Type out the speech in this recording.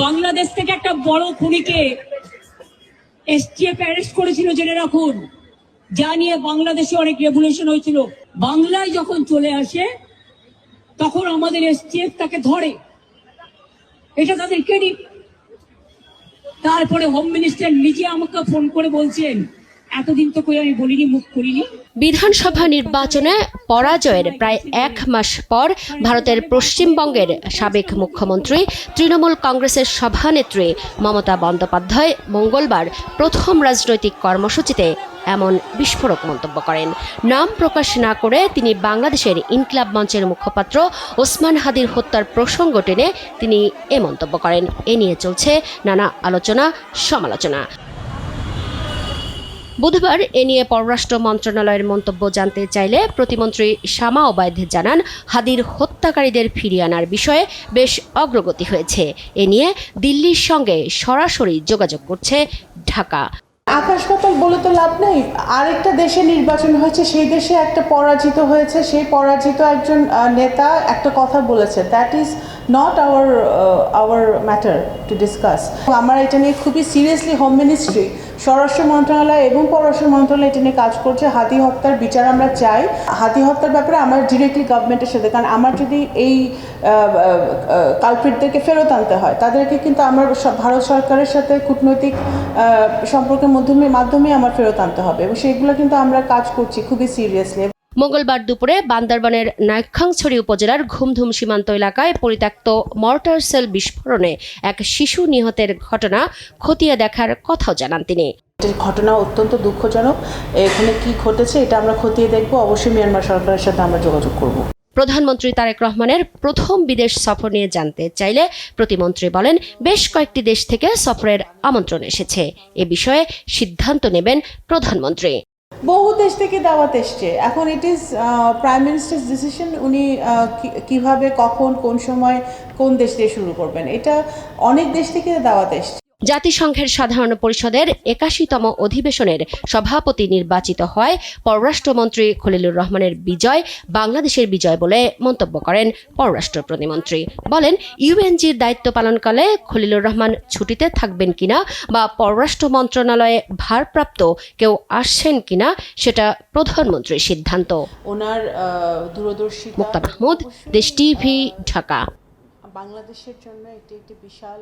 বাংলাদেশ থেকে একটা বড় খুনিকে এসটিএফ অ্যারেস্ট করেছিল, জেনে রাখুন, যা নিয়ে বাংলাদেশে অনেক রেভুলেশন হয়েছিল। বাংলায় যখন চলে আসে তখন আমাদের এসটিএফ তাকে ধরে, এটা তাদের ক্রেডিট। তারপরে হোম মিনিস্টার নিজে আমাকে ফোন করে বলছেন, এতদিন তো কই আমি বলিনি, মুখ করিনি। বিধানসভা নির্বাচনে পরাজয়ের প্রায় 1 মাস পর ভারতের পশ্চিমবঙ্গের সাবেক মুখ্যমন্ত্রী তৃণমূল কংগ্রেসের সভানেত্রী মমতা বন্দ্যোপাধ্যায় মঙ্গলবার প্রথম রাজনৈতিক কর্মসূচিতে এমন বিস্ফোরক মন্তব্য করেন। নাম প্রকাশ না করে তিনি বাংলাদেশের ইনকিলাব মঞ্চের মুখপাত্র ওসমান হাদির হত্যার প্রসঙ্গ টেনে তিনি এ মন্তব্য করেন। এ নিয়ে চলছে নানা আলোচনা সমালোচনা। বুধবার এ নিয়ে পররাষ্ট্র মন্ত্রণালয়ের মন্তব্য জানতে চাইলে প্রতিমন্ত্রী শামা ওবায়দ জানান, হাদির হত্যাকারীদের ফিরিয়ে আনার বিষয়ে বেশ অগ্রগতি হয়েছে। এ নিয়ে দিল্লির সঙ্গে সরাসরি যোগাযোগ করছে ঢাকা। আকাশ পাতাল বলে তো লাভ নেই। আরেকটা দেশে নির্বাচন হয়েছে, সেই দেশে একটা পরাজিত হয়েছে, সেই পরাজিত একজন নেতা একটা কথা বলেছে, that is not our matter to discuss. আমরা এটা নিয়ে খুবই সিরিয়াসলি হোম মিনিস্ট্রি, স্বরাষ্ট্র মন্ত্রণালয় এবং পররাষ্ট্র মন্ত্রণালয় এটা নিয়ে কাজ করছে। হাদি হত্যার বিচার আমরা চাই। হাদি হত্যার ব্যাপারে আমরা ডিরেক্টলি গভর্নমেন্টের সাথে, কারণ আমার যদি এই কালপ্রিটদেরকে ফেরত আনতে হয়, তাদেরকে কিন্তু আমার ভারত সরকারের সাথে কূটনৈতিক সম্পর্কের মাধ্যমে আমার ফেরত আনতে হবে, এবং সেগুলো কিন্তু আমরা কাজ করছি খুবই সিরিয়াসলি। মঙ্গলবার দুপুরে বান্দরবানের নাইক্ষ্যংছড়ি উপজেলার ঘুমধুম সীমান্ত এলাকায় পরিত্যক্ত মর্টার সেল বিস্ফোরণে এক শিশু নিহতের ঘটনা খতিয়ে দেখার কথাও জানান তিনি। ঘটনা অত্যন্ত দুঃখজনক। এখানে কি ঘটেছে এটা আমরা খতিয়ে দেখব। অবশ্যই মিয়ানমার সরকারের সাথে আমরা যোগাযোগ করব। প্রধানমন্ত্রী তারেক রহমানের প্রথম বিদেশ সফর নিয়ে জানতে চাইলে প্রতিমন্ত্রী বলেন, বেশ কয়েকটি দেশ থেকে সফরের আমন্ত্রণ এসেছে। এ বিষয়ে সিদ্ধান্ত নেবেন প্রধানমন্ত্রী। বহু দেশ থেকে দাওয়াত এসছে, এখন it is prime ministers decision, উনি কিভাবে, কখন, কোন সময়, কোন দেশ দিয়ে শুরু করবেন। এটা অনেক দেশ থেকে দাওয়াত এসছে। জাতিসংঘের সাধারণ পরিষদের 81তম অধিবেশনের সভাপতি নির্বাচিত হয় পররাষ্ট্রমন্ত্রী খলিলুর রহমানের বিজয় বাংলাদেশের বিজয় বলে মন্তব্য করেন পররাষ্ট্র প্রতিমন্ত্রী। বলেন, ইউএনজির দায়িত্ব পালনকালে খলিলুর রহমান ছুটিতে থাকবেন কিনা বা পররাষ্ট্র মন্ত্রণালয়ে ভারপ্রাপ্ত কেউ আসছেন কিনা সেটা প্রধানমন্ত্রীর সিদ্ধান্ত। ওনার দূরদর্শিতা। মুক্তা মাহমুদ, দেশ টিভি, ঢাকা। বাংলাদেশের জন্য এটি একটি বিশাল